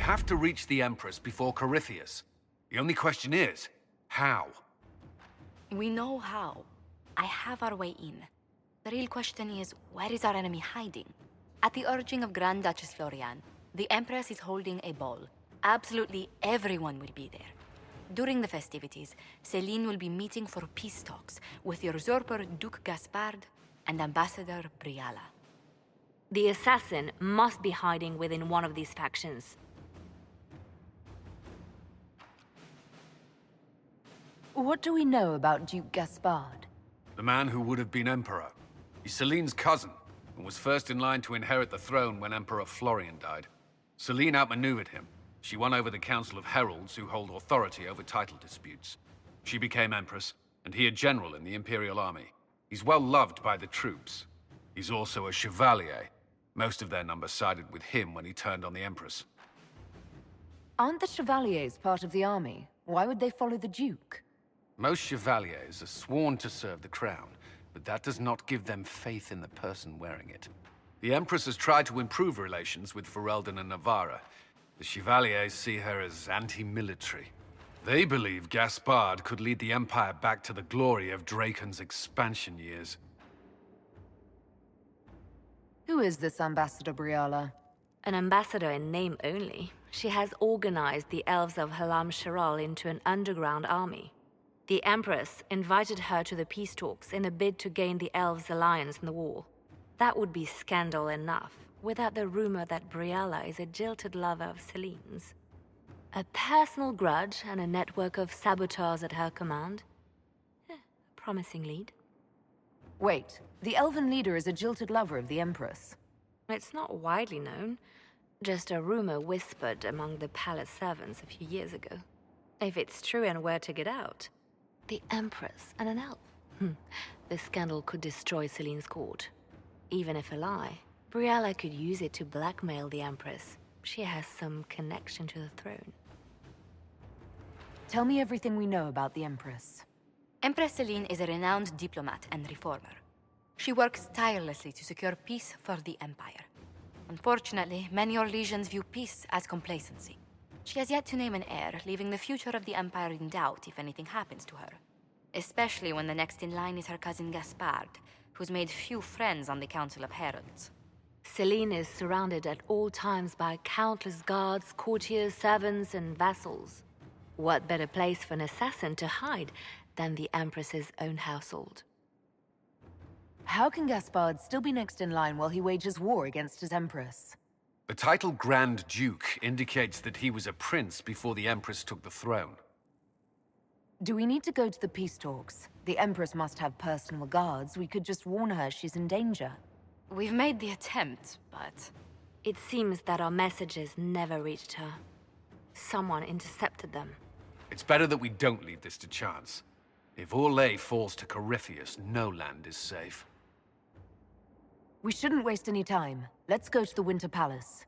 have to reach the Empress before Corypheus. The only question is, how? We know how. I have our way in. The real question is, where is our enemy hiding? At the urging of Grand Duchess Florian, the Empress is holding a ball. Absolutely everyone will be there. During the festivities, Céline will be meeting for peace talks with the usurper Duke Gaspard and Ambassador Briala. The assassin must be hiding within one of these factions. What do we know about Duke Gaspard? The man who would have been Emperor. He's Céline's cousin, and was first in line to inherit the throne when Emperor Florian died. Céline outmaneuvered him. She won over the Council of Heralds, who hold authority over title disputes. She became Empress, and he a general in the Imperial Army. He's well loved by the troops. He's also a Chevalier. Most of their number sided with him when he turned on the Empress. Aren't the Chevaliers part of the army? Why would they follow the Duke? Most Chevaliers are sworn to serve the crown, but that does not give them faith in the person wearing it. The Empress has tried to improve relations with Ferelden and Navarra. The Chevaliers see her as anti-military. They believe Gaspard could lead the Empire back to the glory of Draken's expansion years. Who is this Ambassador Briala? An ambassador in name only. She has organized the elves of Halam Shiral into an underground army. The Empress invited her to the peace talks in a bid to gain the elves' alliance in the war. That would be scandal enough, without the rumor that Briala is a jilted lover of Céline's. A personal grudge and a network of saboteurs at her command. Promising lead. Wait, the elven leader is a jilted lover of the Empress. It's not widely known. Just a rumor whispered among the palace servants a few years ago. If it's true and were to get out, the Empress and an elf. The scandal could destroy Céline's court. Even if a lie, Briala could use it to blackmail the Empress. She has some connection to the throne. Tell me everything we know about the Empress. Empress Céline is a renowned diplomat and reformer. She works tirelessly to secure peace for the Empire. Unfortunately, many Orlesians view peace as complacency. She has yet to name an heir, leaving the future of the Empire in doubt if anything happens to her. Especially when the next in line is her cousin Gaspard, who's made few friends on the Council of Heralds. Céline is surrounded at all times by countless guards, courtiers, servants, and vassals. What better place for an assassin to hide than the Empress's own household? How can Gaspard still be next in line while he wages war against his Empress? The title Grand Duke indicates that he was a prince before the Empress took the throne. Do we need to go to the peace talks? The Empress must have personal guards. We could just warn her she's in danger. We've made the attempt, but... It seems that our messages never reached her. Someone intercepted them. It's better that we don't leave this to chance. If Orlais falls to Corypheus, no land is safe. We shouldn't waste any time. Let's go to the Winter Palace.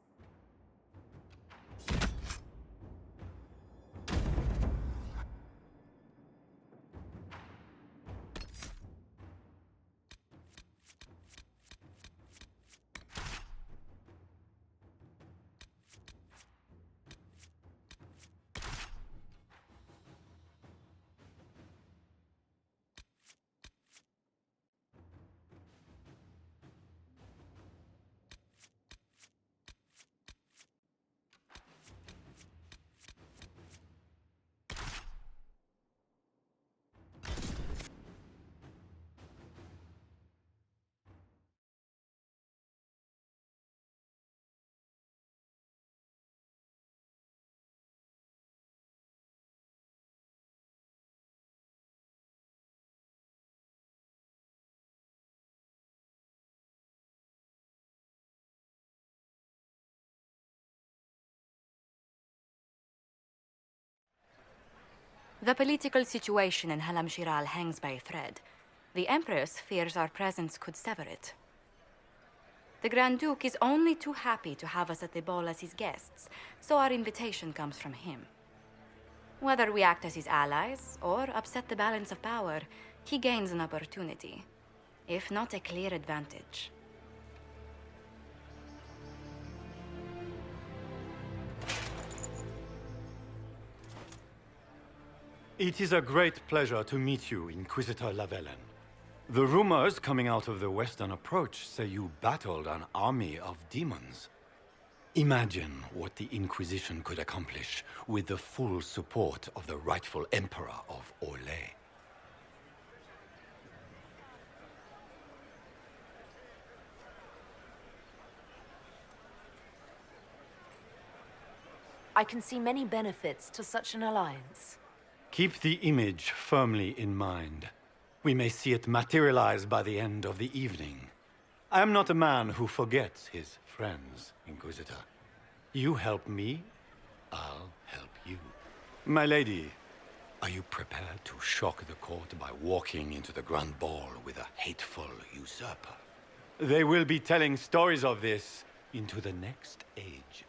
The political situation in Halam Shiral hangs by a thread. The Empress fears our presence could sever it. The Grand Duke is only too happy to have us at the ball as his guests, so our invitation comes from him. Whether we act as his allies or upset the balance of power, he gains an opportunity, if not a clear advantage. It is a great pleasure to meet you, Inquisitor Lavellen. The rumors coming out of the Western Approach say you battled an army of demons. Imagine what the Inquisition could accomplish with the full support of the rightful Emperor of Orlais. I can see many benefits to such an alliance. Keep the image firmly in mind. We may see it materialize by the end of the evening. I am not a man who forgets his friends, Inquisitor. You help me, I'll help you. My lady, are you prepared to shock the court by walking into the Grand Ball with a hateful usurper? They will be telling stories of this into the next age.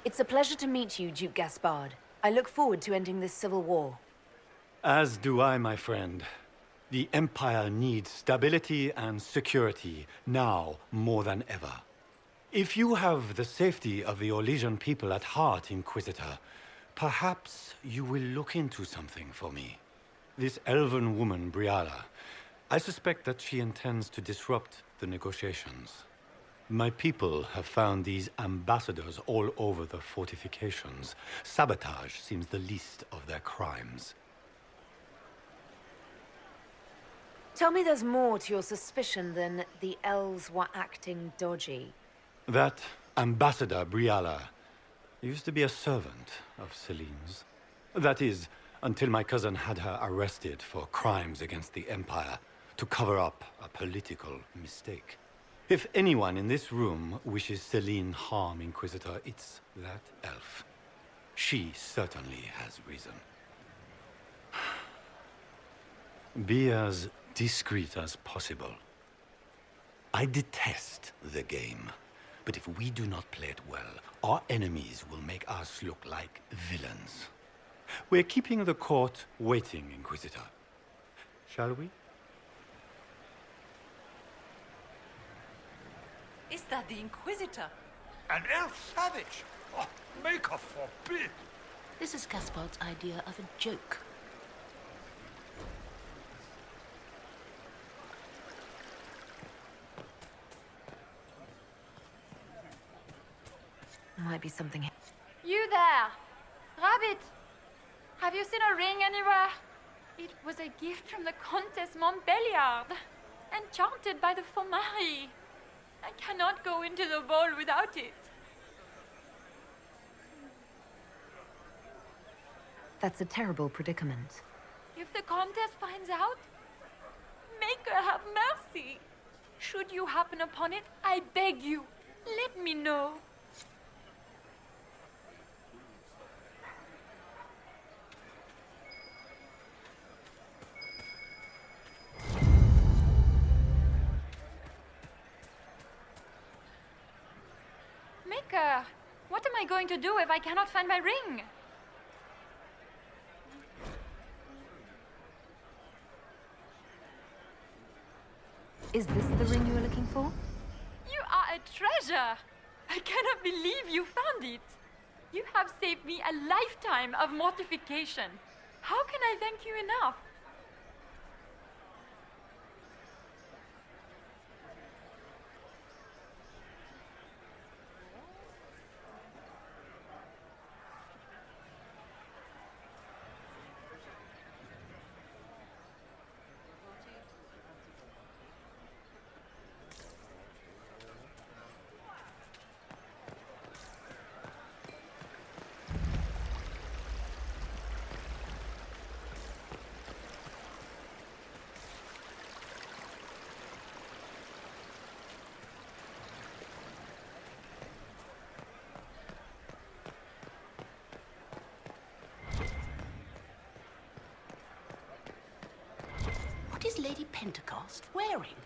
It's a pleasure to meet you, Duke Gaspard. I look forward to ending this civil war. As do I, my friend. The Empire needs stability and security, now more than ever. If you have the safety of the Orlesian people at heart, Inquisitor, perhaps you will look into something for me. This elven woman, Briala, I suspect that she intends to disrupt the negotiations. My people have found these ambassadors all over the fortifications. Sabotage seems the least of their crimes. Tell me there's more to your suspicion than the elves were acting dodgy. That ambassador, Briala, used to be a servant of Celine's. That is, until my cousin had her arrested for crimes against the Empire to cover up a political mistake. If anyone in this room wishes Celine harm, Inquisitor, it's that elf. She certainly has reason. Be as discreet as possible. I detest the game, but if we do not play it well, our enemies will make us look like villains. We're keeping the court waiting, Inquisitor. Shall we? Is that the Inquisitor? An elf savage? Oh, Maker forbid! This is Gaspard's idea of a joke. Might be something here. You there! Rabbit! Have you seen a ring anywhere? It was a gift from the Countess Montbelliard, enchanted by the Fomari. I cannot go into the ball without it. That's a terrible predicament. If the Countess finds out, make her have mercy. Should you happen upon it, I beg you, let me know. Maker, what am I going to do if I cannot find my ring? Is this the ring you were looking for? You are a treasure! I cannot believe you found it. You have saved me a lifetime of mortification. How can I thank you enough? What is Lady Pentecost wearing?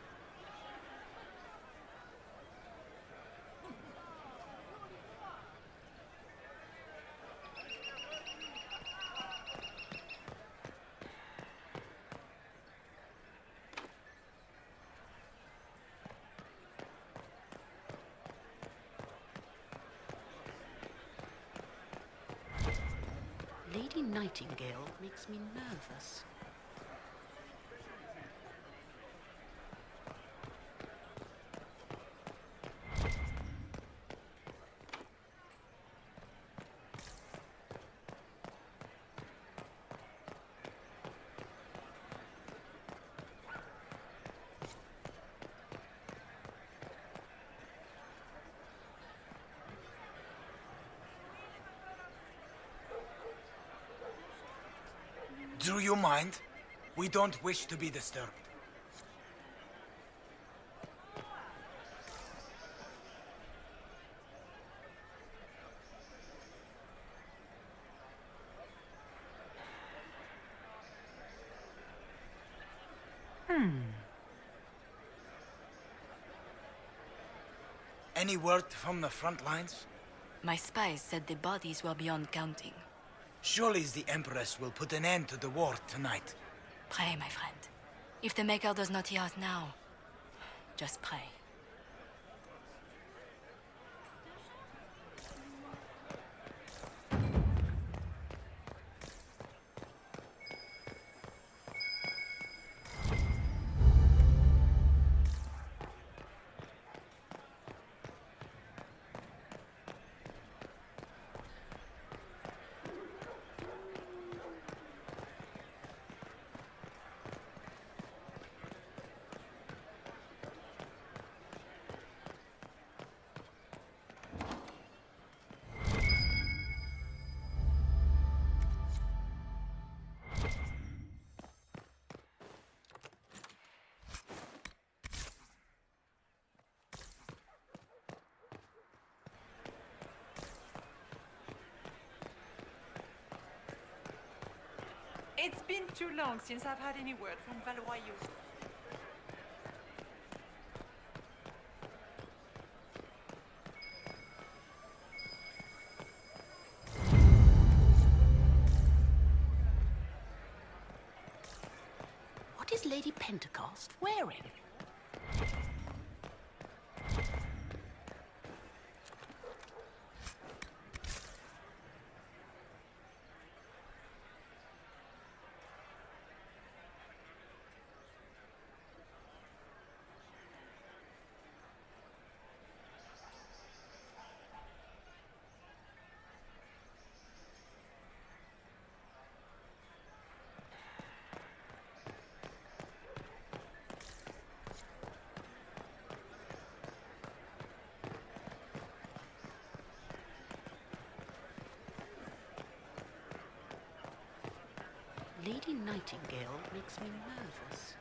Nightingale makes me nervous. Do you mind? We don't wish to be disturbed. Any word from the front lines? My spies said the bodies were beyond counting. Surely the Empress will put an end to the war tonight. Pray, my friend. If the Maker does not hear us now, just pray. It's been too long since I've had any word from Valois. What is Lady Pentecost wearing? Lady Nightingale makes me nervous.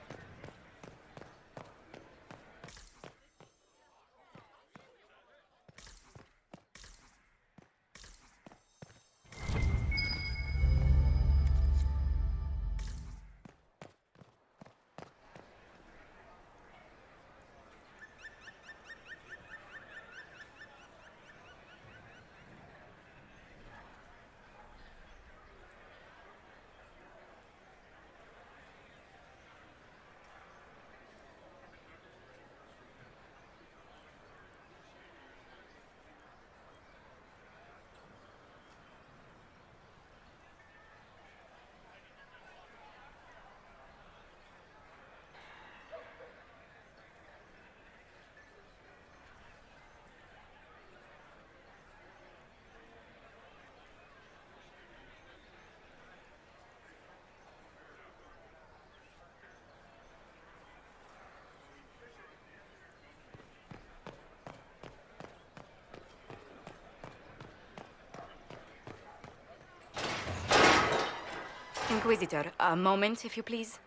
Inquisitor, a moment, if you please.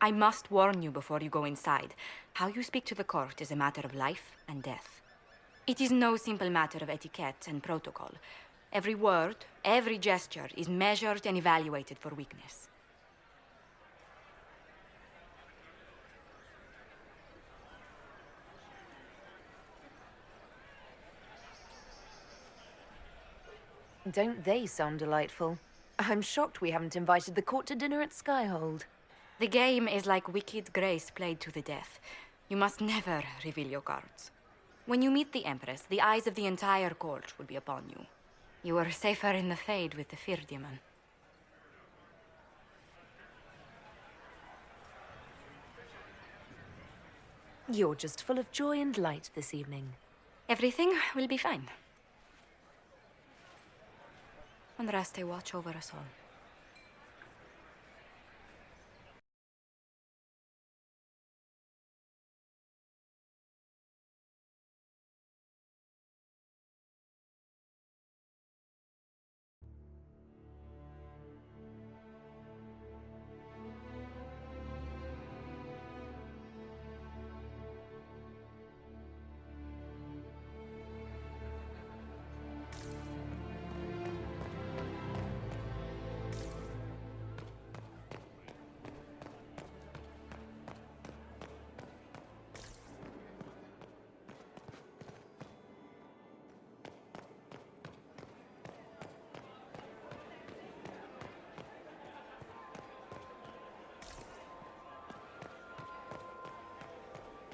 I must warn you before you go inside. How you speak to the court is a matter of life and death. It is no simple matter of etiquette and protocol. Every word, every gesture is measured and evaluated for weakness. Don't they sound delightful? I'm shocked we haven't invited the court to dinner at Skyhold. The game is like Wicked Grace played to the death. You must never reveal your cards. When you meet the Empress, the eyes of the entire court will be upon you. You are safer in the Fade with the Fear Demon. You're just full of joy and light this evening. Everything will be fine. Andraste, watch over us all.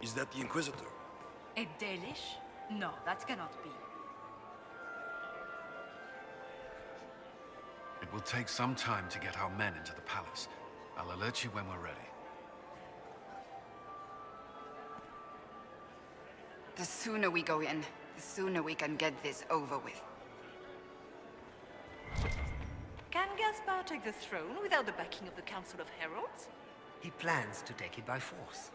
Is that the Inquisitor? A Dalish? No, that cannot be. It will take some time to get our men into the palace. I'll alert you when we're ready. The sooner we go in, the sooner we can get this over with. Can Gaspar take the throne without the backing of the Council of Heralds? He plans to take it by force.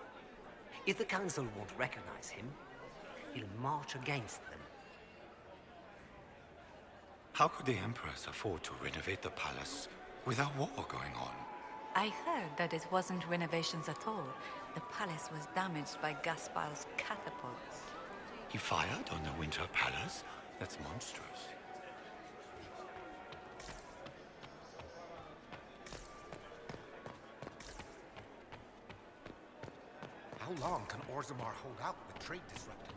If the Council won't recognize him, he'll march against them. How could the Empress afford to renovate the palace without war going on? I heard that it wasn't renovations at all. The palace was damaged by Gaspar's catapults. He fired on the Winter Palace? That's monstrous. How long can Orzammar hold out with trade disrupted?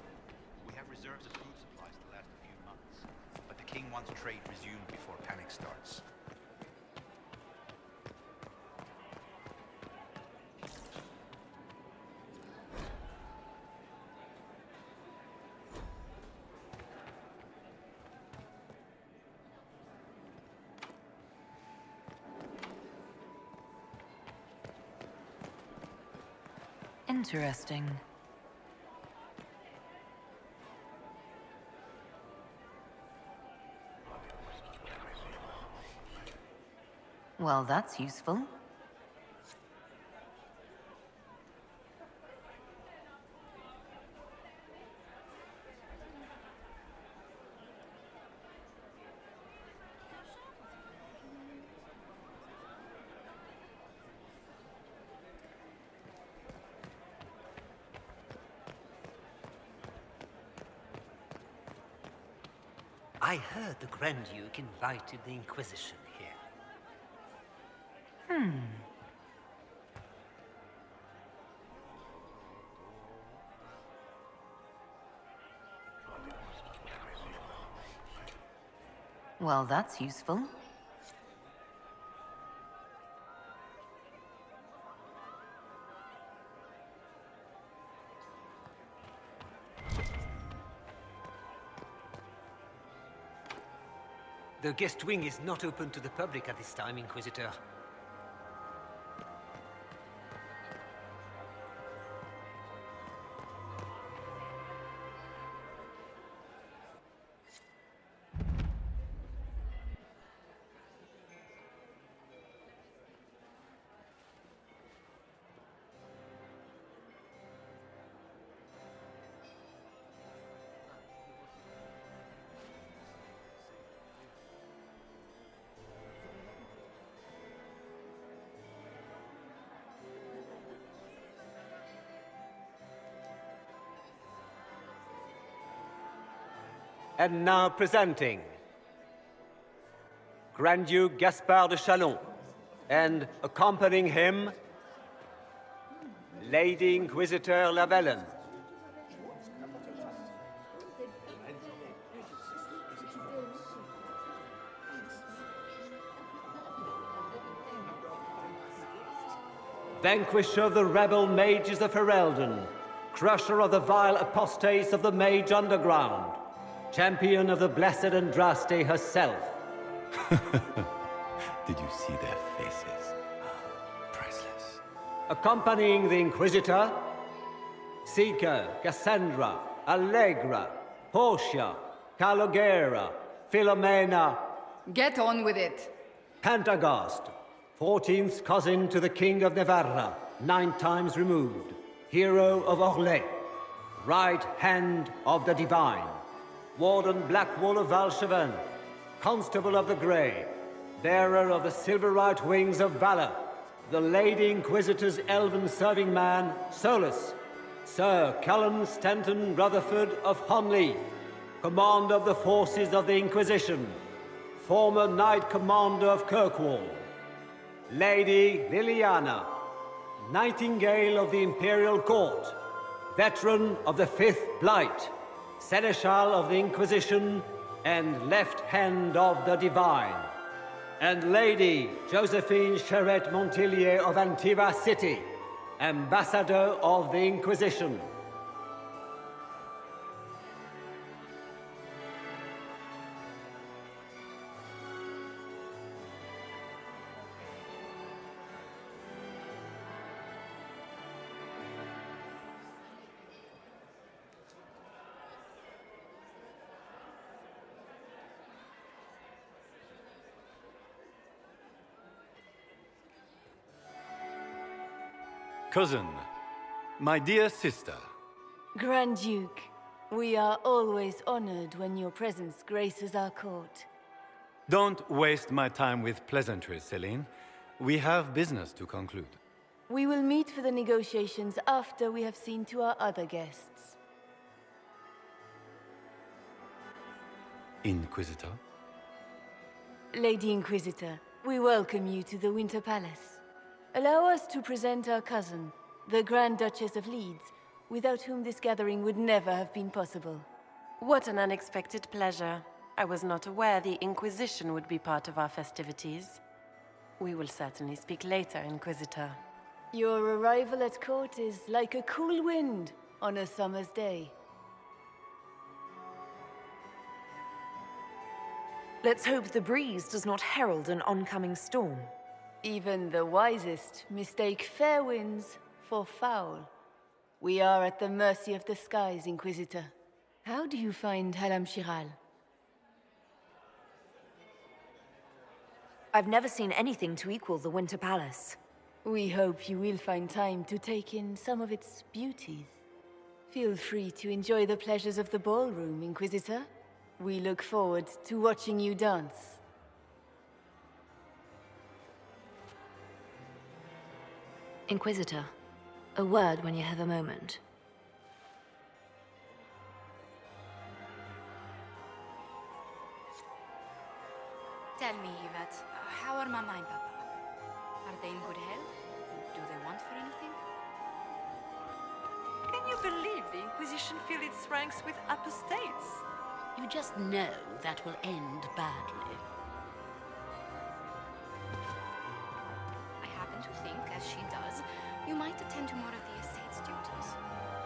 We have reserves of food supplies to last a few months, but the king wants trade resumed before panic starts. Interesting. Well, that's useful. I heard the Grand Duke invited the Inquisition here. Well, that's useful. The guest wing is not open to the public at this time, Inquisitor. And now presenting Grand Duke Gaspard de Chalon, and accompanying him, Lady Inquisitor Lavellen. Vanquisher of the rebel mages of Ferelden, crusher of the vile apostates of the mage underground, champion of the blessed Andraste herself. Did you see their faces? Priceless. Accompanying the Inquisitor, Sika, Cassandra, Allegra, Portia, Calogera, Philomena. Get on with it. Pantagast, 14th cousin to the King of Navarra, 9 times removed. Hero of Orlais. Right hand of the Divine. Warden Blackwall of Valchevin. Constable of the Grey. Bearer of the silver-right wings of valor. The Lady Inquisitor's elven serving man, Solus. Sir Callum Stanton Rutherford of Honley. Commander of the forces of the Inquisition. Former Knight Commander of Kirkwall. Lady Liliana. Nightingale of the Imperial Court. Veteran of the Fifth Blight. Seneschal of the Inquisition and Left Hand of the Divine. And Lady Josephine Charette Montillier of Antiva City, Ambassador of the Inquisition. Cousin, my dear sister. Grand Duke, we are always honored when your presence graces our court. Don't waste my time with pleasantries, Celine. We have business to conclude. We will meet for the negotiations after we have seen to our other guests. Inquisitor? Lady Inquisitor, we welcome you to the Winter Palace. Allow us to present our cousin, the Grand Duchess of Leeds, without whom this gathering would never have been possible. What an unexpected pleasure. I was not aware the Inquisition would be part of our festivities. We will certainly speak later, Inquisitor. Your arrival at court is like a cool wind on a summer's day. Let's hope the breeze does not herald an oncoming storm. Even the wisest mistake fair winds for foul. We are at the mercy of the skies, Inquisitor. How do you find Halam Shiral? I've never seen anything to equal the Winter Palace. We hope you will find time to take in some of its beauties. Feel free to enjoy the pleasures of the ballroom, Inquisitor. We look forward to watching you dance. Inquisitor, a word when you have a moment. Tell me, Yvette, how are Mama and Papa? Are they in good health? Do they want for anything? Can you believe the Inquisition filled its ranks with apostates? You just know that will end badly. I happen to think, as she does, you might attend to more of the estate's duties.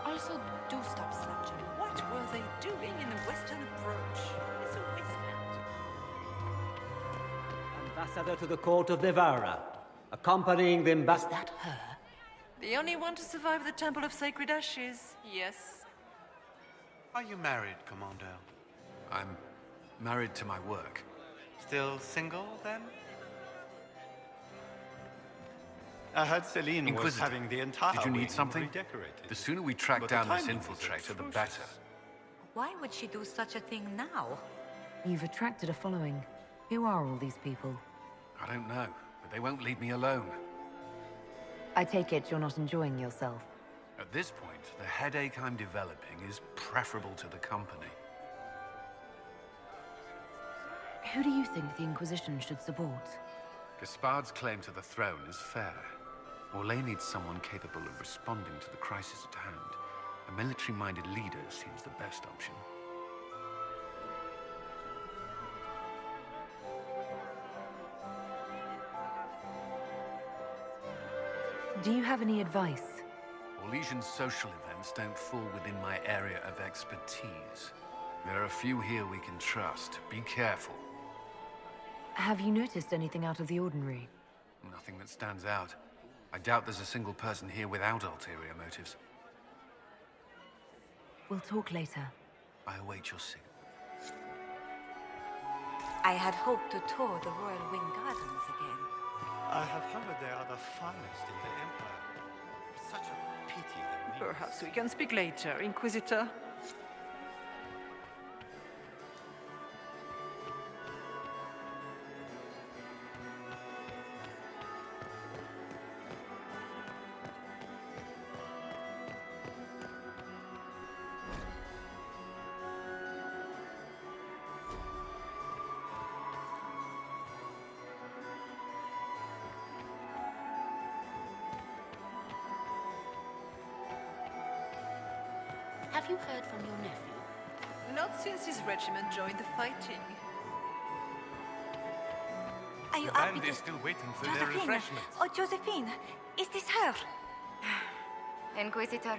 Also, do stop slouching. What were they doing in the Western Approach? It's a wasteland. Ambassador to the Court of Navarra, accompanying the ambassador. Is that her? The only one to survive the Temple of Sacred Ashes, yes. Are you married, Commander? I'm married to my work. Still single, then? I heard Celine was Inquisitor, having the entire did you need wing something? redecorated. The sooner we track But the down this timing was infiltrator, the atrocious. better. Why would she do such a thing now? You've attracted a following. Who are all these people? I don't know, but they won't leave me alone. I take it you're not enjoying yourself. At this point, the headache I'm developing is preferable to the company. Who do you think the Inquisition should support? Gaspard's claim to the throne is fair. Orlais needs someone capable of responding to the crisis at hand. A military-minded leader seems the best option. Do you have any advice? Orlesian social events don't fall within my area of expertise. There are a few here we can trust. Be careful. Have you noticed anything out of the ordinary? Nothing that stands out. I doubt there's a single person here without ulterior motives. We'll talk later. I await your signal. I had hoped to tour the Royal Wing Gardens again. I have heard they are the finest in the Empire. It's such a pity that we... Perhaps we can speak later, Inquisitor. Have you heard from your nephew? Not since his regiment joined the fighting. Are you The happy band to... is still waiting for their Josephine! refreshments. Oh, Josephine! Is this her? Inquisitor,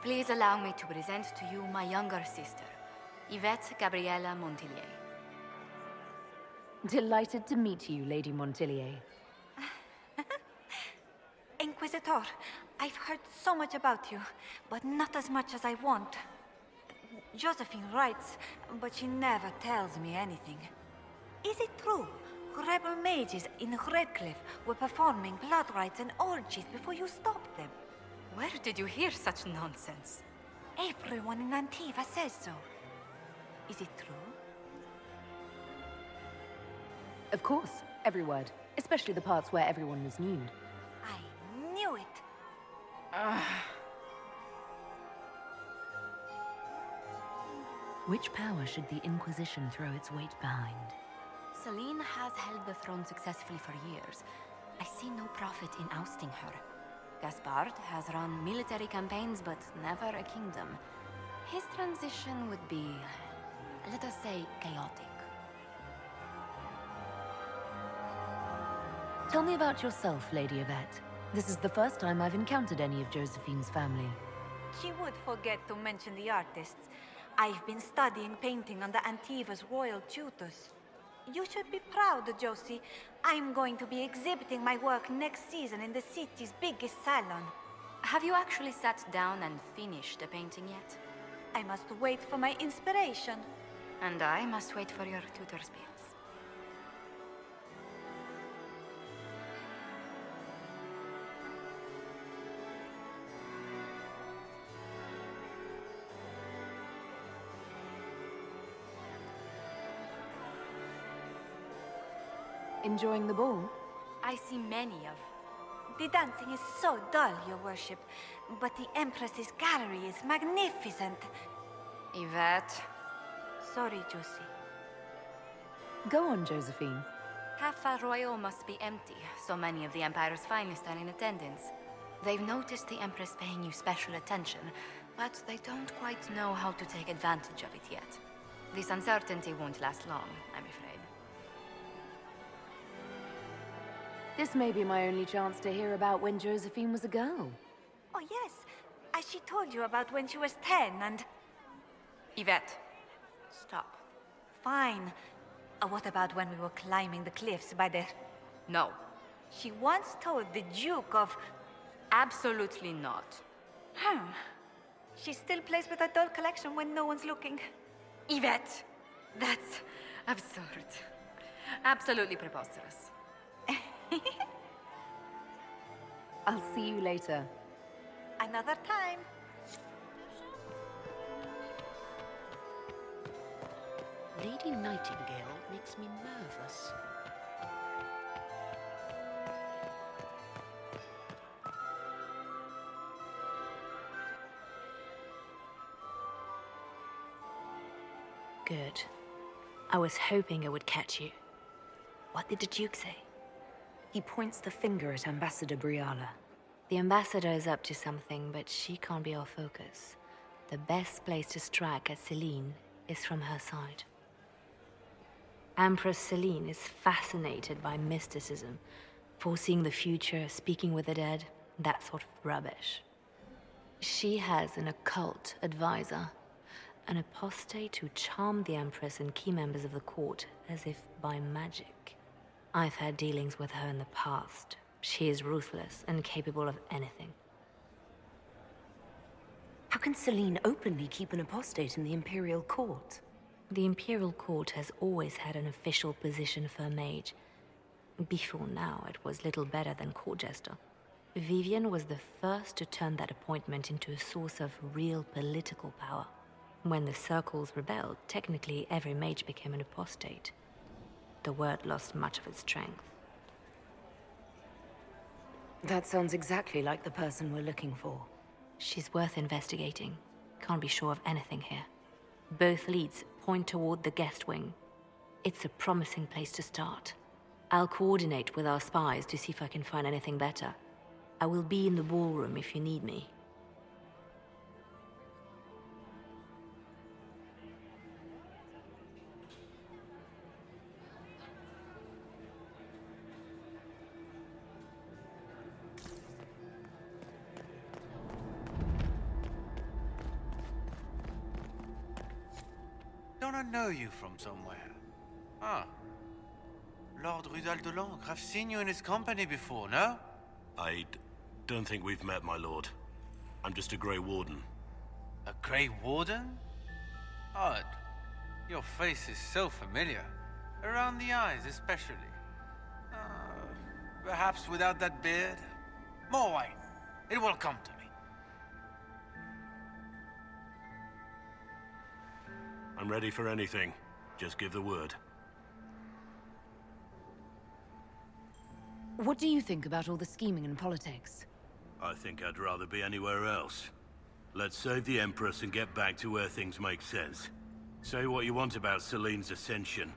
please allow me to present to you my younger sister, Yvette Gabriella Montillier. Delighted to meet you, Lady Montillier. Inquisitor, I've heard so much about you, but not as much as I want. Josephine writes, but she never tells me anything. Is it true? Rebel mages in Redcliffe were performing blood rites and orgies before you stopped them. Where did you hear such nonsense? Everyone in Antiva says so. Is it true? Of course, every word. Especially the parts where everyone was nude. I knew it. Which power should the Inquisition throw its weight behind? Celine has held the throne successfully for years. I see no profit in ousting her. Gaspard has run military campaigns, but never a kingdom. His transition would be, let us say, chaotic. Tell me about yourself, Lady Yvette. This is the first time I've encountered any of Josephine's family. She would forget to mention the artists. I've been studying painting under Antiva's royal tutors. You should be proud, Josie. I'm going to be exhibiting my work next season in the city's biggest salon. Have you actually sat down and finished the painting yet? I must wait for my inspiration. And I must wait for your tutor's bills. Enjoying the ball? I see many of... The dancing is so dull, Your Worship, but the Empress's gallery is magnificent. Yvette. Sorry, Josie. Go on, Josephine. Half Royal must be empty. So many of the Empire's finest are in attendance. They've noticed the Empress paying you special attention, but they don't quite know how to take advantage of it yet. This uncertainty won't last long, I'm afraid. This may be my only chance to hear about when Josephine was a girl. Oh, yes. As she told you about when she was 10 and... Yvette, stop. Fine. What about when we were climbing the cliffs by the... No. She once told the Duke of... Absolutely not. She still plays with her doll collection when no one's looking. Yvette! That's absurd. Absolutely preposterous. I'll see you later. Another time. Lady Nightingale makes me nervous. Good. I was hoping I would catch you. What did the Duke say? He points the finger at Ambassador Briala. The ambassador is up to something, but she can't be our focus. The best place to strike at Celine is from her side. Empress Celine is fascinated by mysticism, foreseeing the future, speaking with the dead, that sort of rubbish. She has an occult advisor, an apostate who charmed the Empress and key members of the court as if by magic. I've had dealings with her in the past. She is ruthless and capable of anything. How can Celine openly keep an apostate in the Imperial Court? The Imperial Court has always had an official position for a mage. Before now, it was little better than court jester. Vivian was the first to turn that appointment into a source of real political power. When the circles rebelled, technically every mage became an apostate. The word lost much of its strength. That sounds exactly like the person we're looking for. She's worth investigating. Can't be sure of anything here. Both leads point toward the guest wing. It's a promising place to start. I'll coordinate with our spies to see if I can find anything better. I will be in the ballroom if you need me. Don't I know you from somewhere? Ah. Lord Rudal de Langres. I've seen you in his company before, no? I don't think we've met, my lord. I'm just a Grey Warden. A Grey Warden? Odd. Your face is so familiar. Around the eyes, especially. Perhaps without that beard? More wine. It will come to me. I'm ready for anything. Just give the word. What do you think about all the scheming and politics? I think I'd rather be anywhere else. Let's save the Empress and get back to where things make sense. Say what you want about Celine's ascension.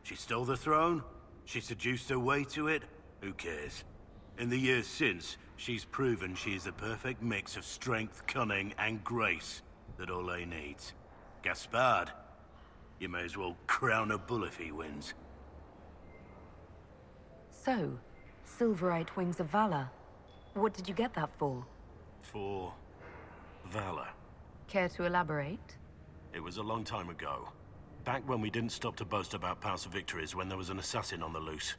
She stole the throne? She seduced her way to it? Who cares? In the years since, she's proven she is the perfect mix of strength, cunning, and grace that Orlais needs. Gaspard, you may as well crown a bull if he wins. So, Silverite Wings of Valor. What did you get that for? For valor. Care to elaborate? It was a long time ago. Back when we didn't stop to boast about past victories when there was an assassin on the loose.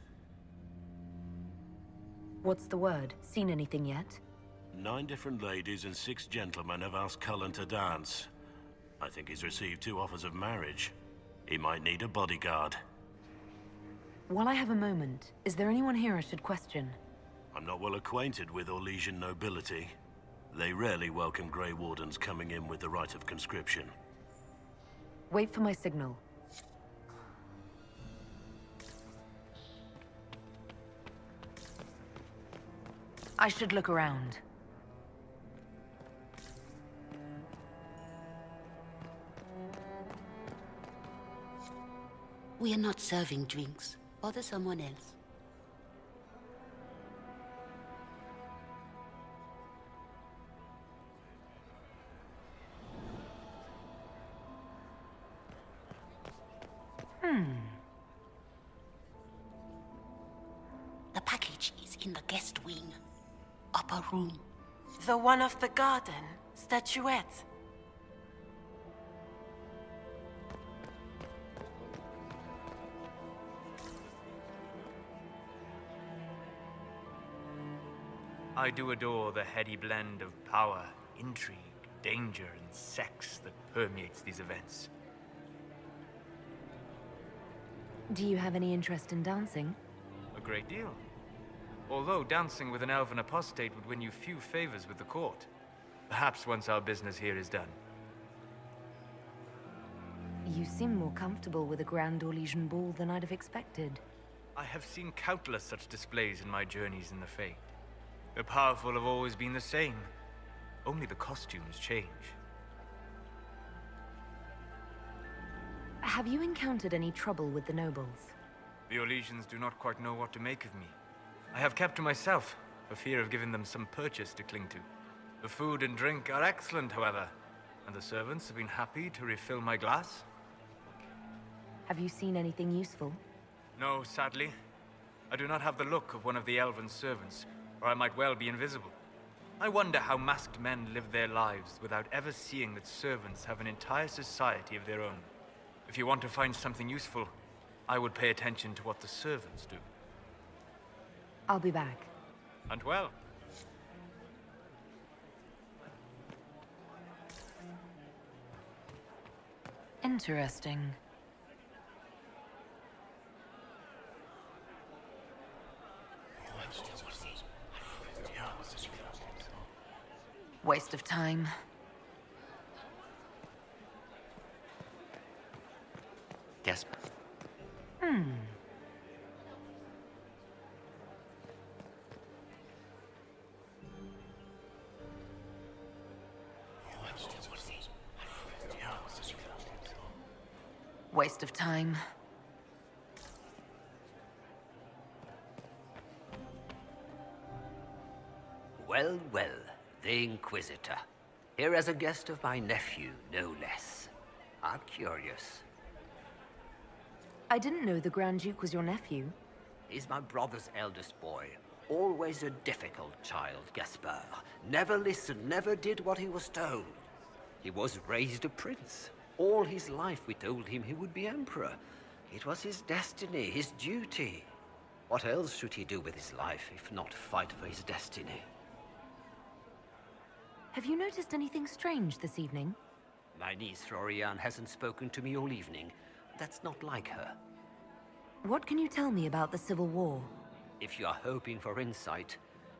What's the word? Seen anything yet? 9 different ladies and 6 gentlemen have asked Cullen to dance. I think he's received 2 offers of marriage. He might need a bodyguard. While I have a moment, is there anyone here I should question? I'm not well acquainted with Orlesian nobility. They rarely welcome Grey Wardens coming in with the right of conscription. Wait for my signal. I should look around. We are not serving drinks. Bother someone else. The package is in the guest wing. Upper room. The one of the garden. Statuette. I do adore the heady blend of power, intrigue, danger, and sex that permeates these events. Do you have any interest in dancing? A great deal. Although dancing with an elven apostate would win you few favors with the court. Perhaps once our business here is done. You seem more comfortable with a Grand Orlesian ball than I'd have expected. I have seen countless such displays in my journeys in the Fade. The powerful have always been the same. Only the costumes change. Have you encountered any trouble with the nobles? The Orlesians do not quite know what to make of me. I have kept to myself, for fear of giving them some purchase to cling to. The food and drink are excellent, however, and the servants have been happy to refill my glass. Have you seen anything useful? No, sadly. I do not have the look of one of the elven servants, or I might well be invisible. I wonder how masked men live their lives without ever seeing that servants have an entire society of their own. If you want to find something useful, I would pay attention to what the servants do. I'll be back. And well. Interesting. Waste of time. Guess. Waste of time. Well, well, the Inquisitor. Here as a guest of my nephew, no less. I'm curious. I didn't know the Grand Duke was your nephew. He's my brother's eldest boy. Always a difficult child, Gaspard. Never listened, never did what he was told. He was raised a prince. All his life we told him he would be emperor. It was his destiny, his duty. What else should he do with his life if not fight for his destiny? Have you noticed anything strange this evening? My niece Florian hasn't spoken to me all evening. That's not like her. What can you tell me about the Civil War? If you are hoping for insight,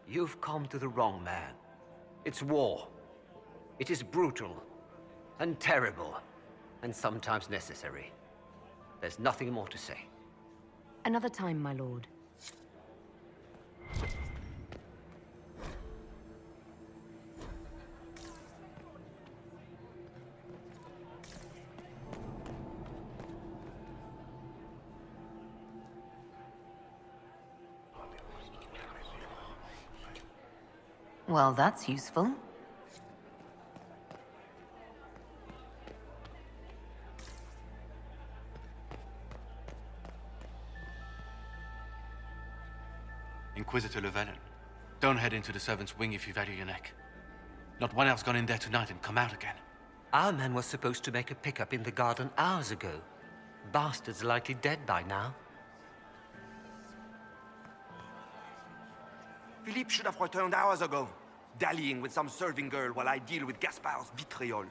you've come to the wrong man. It's war. It is brutal, and terrible, and sometimes necessary. There's nothing more to say. Another time, my lord. Well, that's useful. Inquisitor Llewellyn, don't head into the servants' wing if you value your neck. Not one else gone in there tonight and come out again. Our man was supposed to make a pickup in the garden hours ago. Bastard's likely dead by now. Philippe should have returned hours ago, dallying with some serving girl while I deal with Gaspard's betrayal.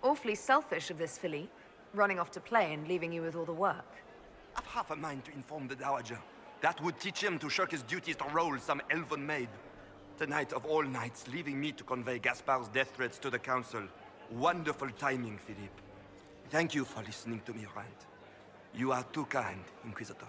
Awfully selfish of this filly, running off to play and leaving you with all the work. I've half a mind to inform the Dowager. That would teach him to shirk his duties to roll some elven maid. Tonight of all nights, leaving me to convey Gaspard's death threats to the Council. Wonderful timing, Philippe. Thank you for listening to me rant. You are too kind, Inquisitor.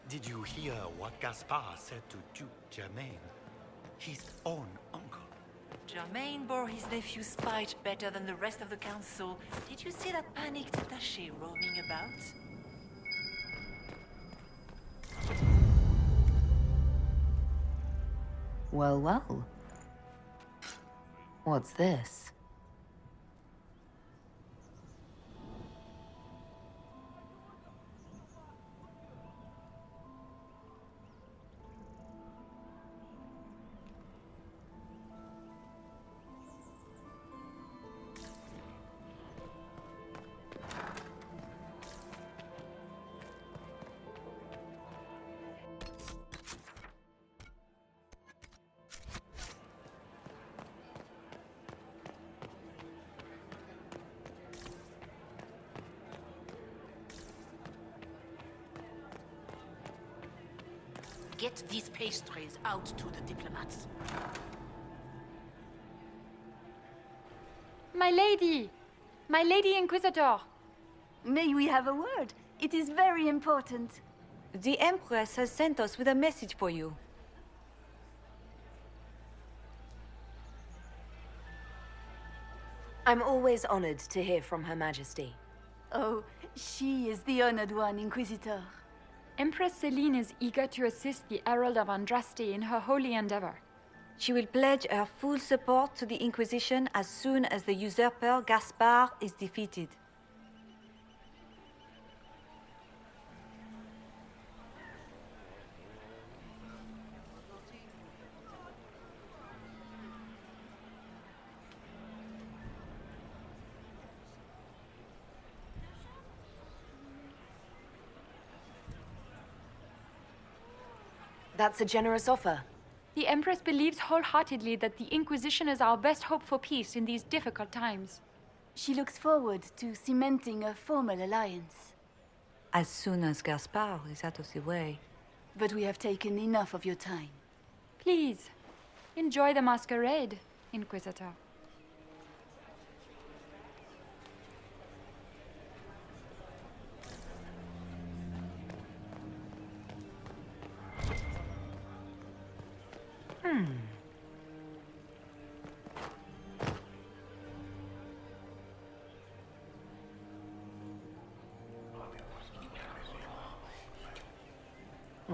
Did you hear what Gaspard said to Duke Germain? His own uncle. Germain bore his nephew's spite better than the rest of the council. Did you see that panicked attaché roaming about? Well, well. What's this? Get these pastries out to the diplomats. My lady! My lady Inquisitor! May we have a word? It is very important. The Empress has sent us with a message for you. I'm always honored to hear from Her Majesty. Oh, she is the honored one, Inquisitor. Empress Celine is eager to assist the Herald of Andraste in her holy endeavor. She will pledge her full support to the Inquisition as soon as the usurper Gaspard is defeated. That's a generous offer. The Empress believes wholeheartedly that the Inquisition is our best hope for peace in these difficult times. She looks forward to cementing a formal alliance. As soon as Gaspard is out of the way. But we have taken enough of your time. Please, enjoy the masquerade, Inquisitor.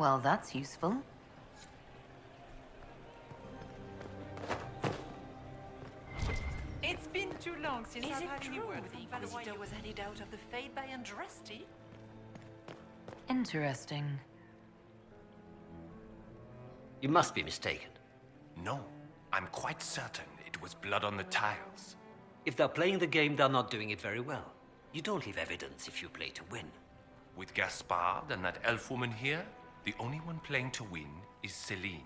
Well, that's useful. It's been too long since Is I've it had any true word the from Inquisitor was headed out of the Fade by Andraste? Interesting. You must be mistaken. No, I'm quite certain it was blood on the tiles. If they're playing the game, they're not doing it very well. You don't leave evidence if you play to win. With Gaspard and that elf woman here, the only one playing to win is Celine.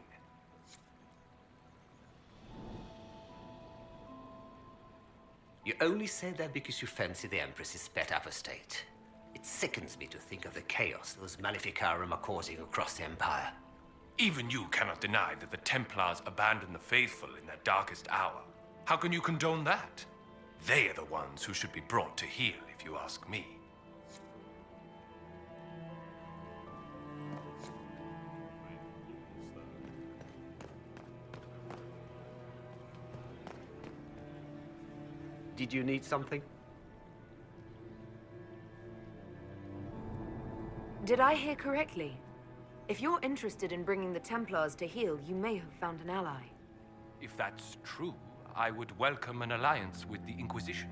You only say that because you fancy the Empress's pet apostate. It sickens me to think of the chaos those Maleficarum are causing across the Empire. Even you cannot deny that the Templars abandoned the faithful in their darkest hour. How can you condone that? They are the ones who should be brought to heel, if you ask me. Did you need something? Did I hear correctly? If you're interested in bringing the Templars to heel, you may have found an ally. If that's true, I would welcome an alliance with the Inquisition.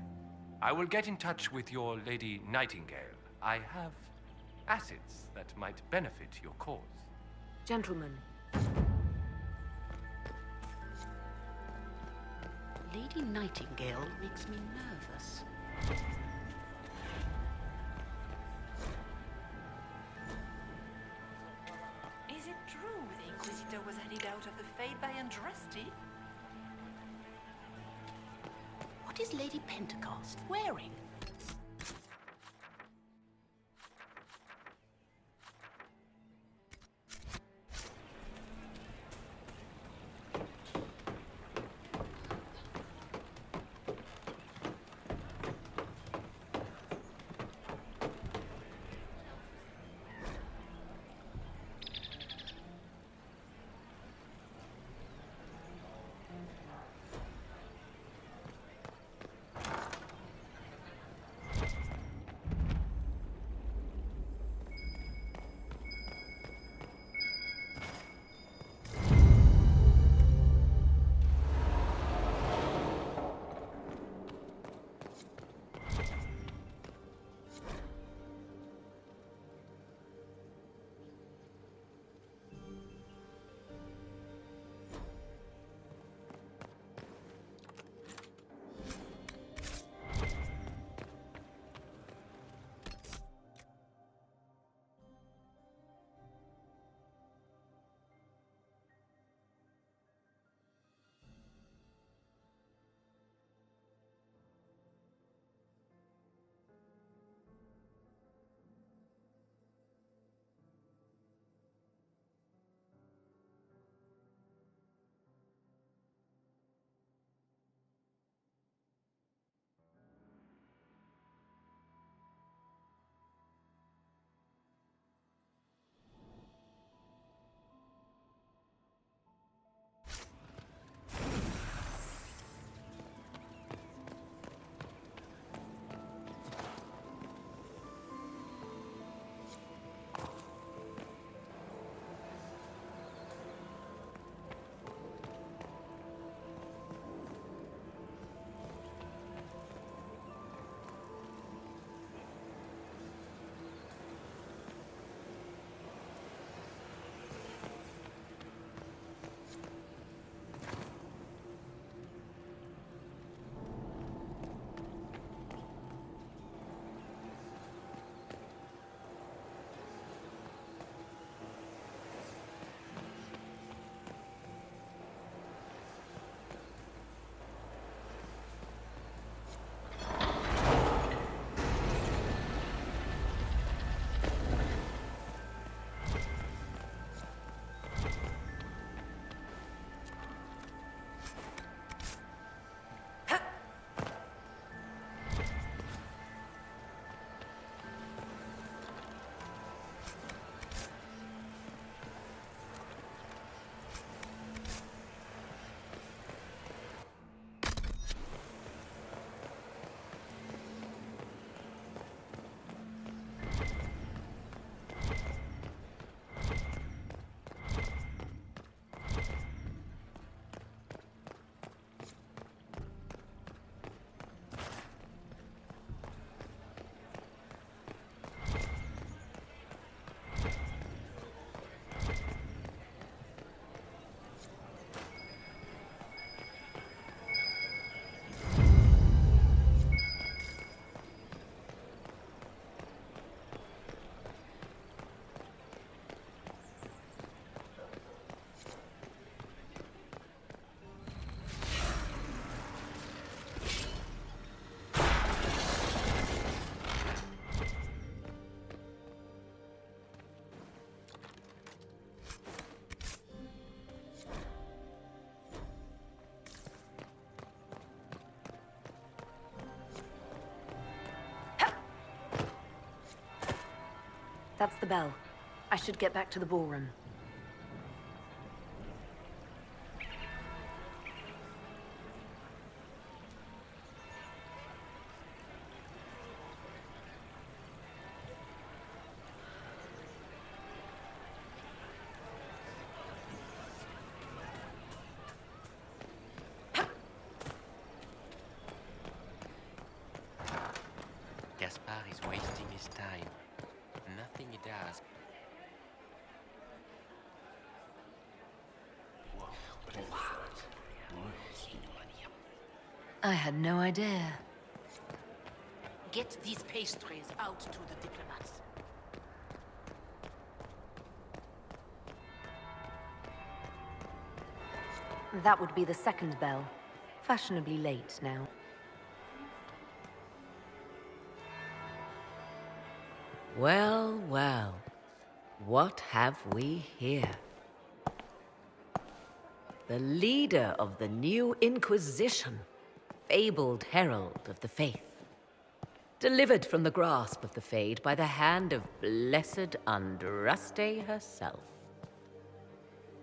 I will get in touch with your Lady Nightingale. I have assets that might benefit your cause. Gentlemen. Lady Nightingale makes me nervous. Is it true the Inquisitor was headed out of the Fade by Andraste? What is Lady Pentecost wearing? That's the bell. I should get back to the ballroom. Gaspard is wasting his time. Nothing he does. I had no idea. Get these pastries out to the diplomats. That would be the second bell. Fashionably late now. Well, well. What have we here? The leader of the new Inquisition, fabled herald of the faith. Delivered from the grasp of the Fade by the hand of blessed Andraste herself.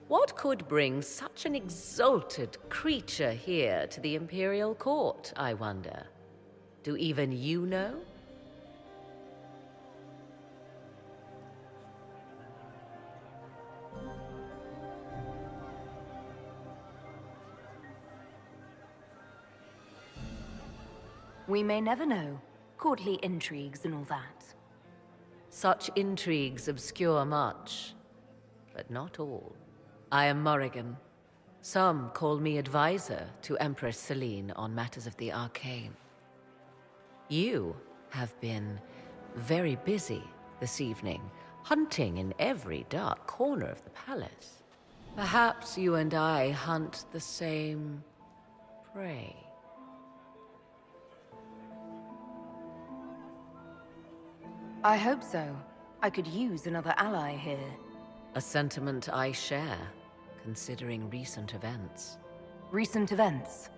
What could bring such an exalted creature here to the Imperial Court, I wonder? Do even you know? We may never know. Courtly intrigues and all that. Such intrigues obscure much, but not all. I am Morrigan. Some call me advisor to Empress Celine on matters of the arcane. You have been very busy this evening, hunting in every dark corner of the palace. Perhaps you and I hunt the same prey. I hope so. I could use another ally here. A sentiment I share, considering recent events. Recent events?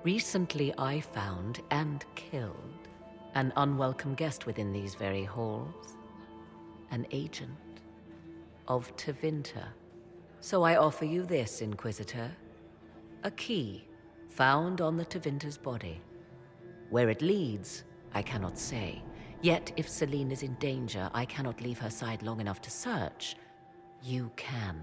Recently I found and killed an unwelcome guest within these very halls. An agent of Tevinter. So I offer you this, Inquisitor. A key found on the Tevinter's body. Where it leads, I cannot say. Yet, if Celine is in danger, I cannot leave her side long enough to search. You can.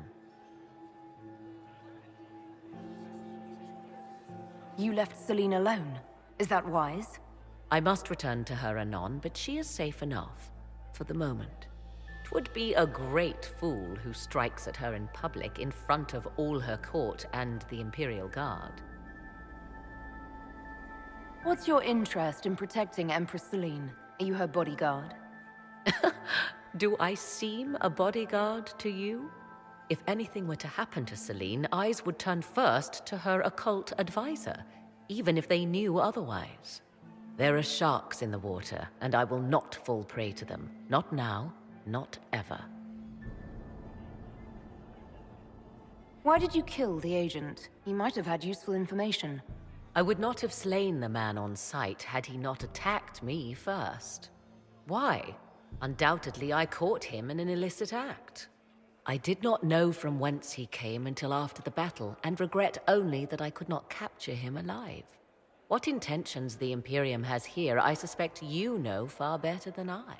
You left Celine alone. Is that wise? I must return to her anon, but she is safe enough, for the moment. 'Twould be a great fool who strikes at her in public in front of all her court and the Imperial Guard. What's your interest in protecting Empress Celine? Are you her bodyguard? Do I seem a bodyguard to you? If anything were to happen to Celine, eyes would turn first to her occult advisor, even if they knew otherwise. There are sharks in the water, and I will not fall prey to them. Not now, not ever. Why did you kill the agent? He might have had useful information. I would not have slain the man on sight had he not attacked me first. Why? Undoubtedly, I caught him in an illicit act. I did not know from whence he came until after the battle, and regret only that I could not capture him alive. What intentions the Imperium has here, I suspect you know far better than I.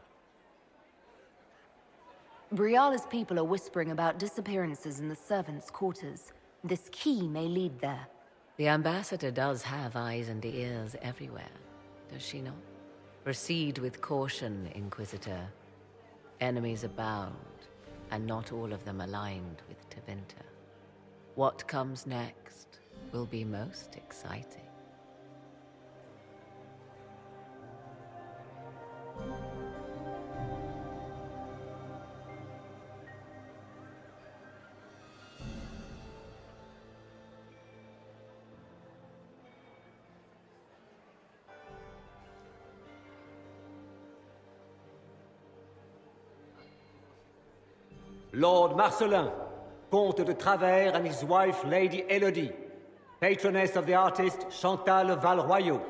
Briala's people are whispering about disappearances in the servants' quarters. This key may lead there. The ambassador does have eyes and ears everywhere, does she not? Proceed with caution, Inquisitor. Enemies abound, and not all of them aligned with Tevinter. What comes next will be most exciting. Lord Marcelin, Comte de Travers and his wife Lady Elodie, patroness of the artist Chantal Valroyaux,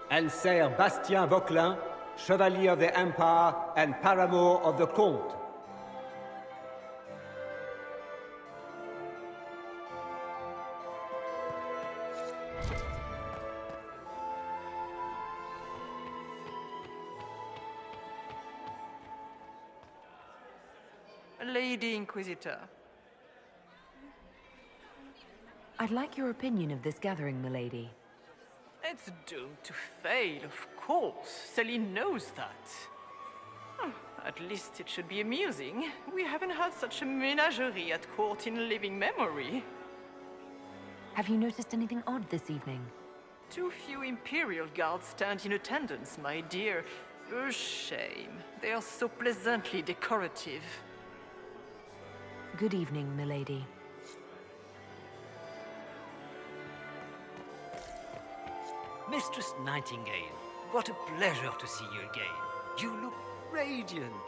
and Sir Bastien Vauquelin, Chevalier of the Empire and paramour of the Comte. Lady Inquisitor. I'd like your opinion of this gathering, milady. It's doomed to fail, of course. Celine knows that. At least it should be amusing. We haven't had such a menagerie at court in living memory. Have you noticed anything odd this evening? Too few Imperial guards stand in attendance, my dear. A shame. They are so pleasantly decorative. Good evening, milady. Mistress Nightingale, what a pleasure to see you again. You look radiant.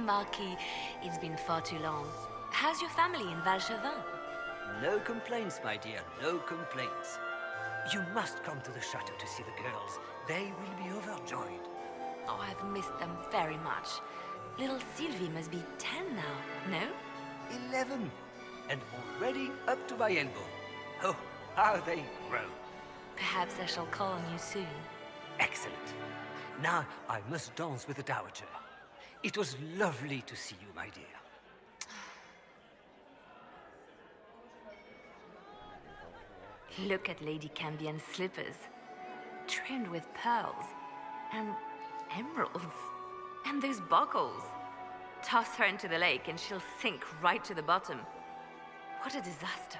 Marquis, it's been far too long. How's your family in Valchevin? No complaints, my dear, no complaints. You must come to the chateau to see the girls. They will be overjoyed. Oh, I've missed them very much. Little Sylvie must be 10 now, no? 11. And already up to my elbow. Oh, how they grow. Perhaps I shall call on you soon. Excellent. Now I must dance with the Dowager. It was lovely to see you, my dear. Look at Lady Cambien's slippers, trimmed with pearls and emeralds. And those buckles. Toss her into the lake and she'll sink right to the bottom. What a disaster.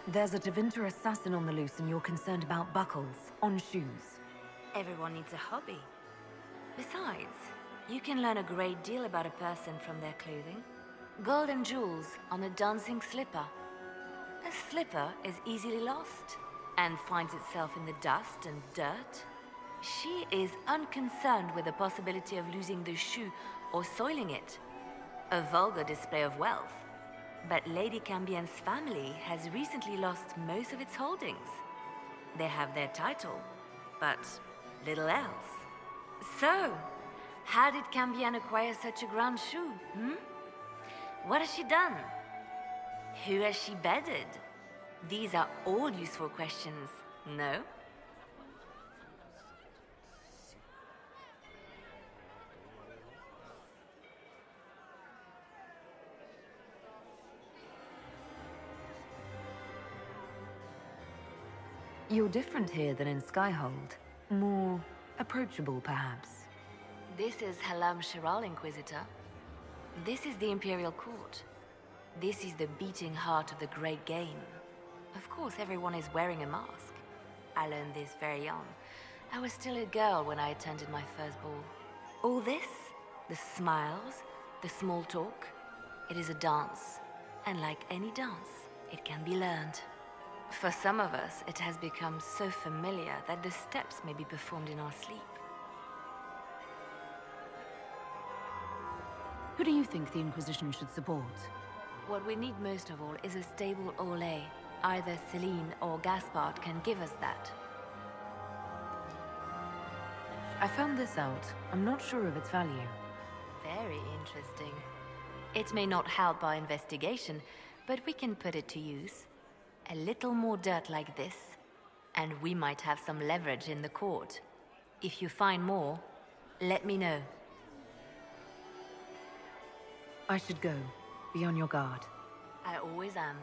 There's a Tevinter assassin on the loose and you're concerned about buckles on shoes. Everyone needs a hobby. Besides, you can learn a great deal about a person from their clothing. Gold and jewels on a dancing slipper. A slipper is easily lost and finds itself in the dust and dirt. She is unconcerned with the possibility of losing the shoe or soiling it. A vulgar display of wealth. But Lady Cambien's family has recently lost most of its holdings. They have their title, but little else. So, how did Cambien acquire such a grand shoe, What has she done? Who has she bedded? These are all useful questions, no? You're different here than in Skyhold. More approachable, perhaps. This is Halam Shiral, Inquisitor. This is the Imperial Court. This is the beating heart of the Great Game. Of course, everyone is wearing a mask. I learned this very young. I was still a girl when I attended my first ball. All this, the smiles, the small talk, it is a dance. And like any dance, it can be learned. For some of us, it has become so familiar that the steps may be performed in our sleep. Who do you think the Inquisition should support? What we need most of all is a stable Orlais. Either Celine or Gaspard can give us that. I found this out. I'm not sure of its value. Very interesting. It may not help our investigation, but we can put it to use. A little more dirt like this, and we might have some leverage in the court. If you find more, let me know. I should go. Be on your guard. I always am.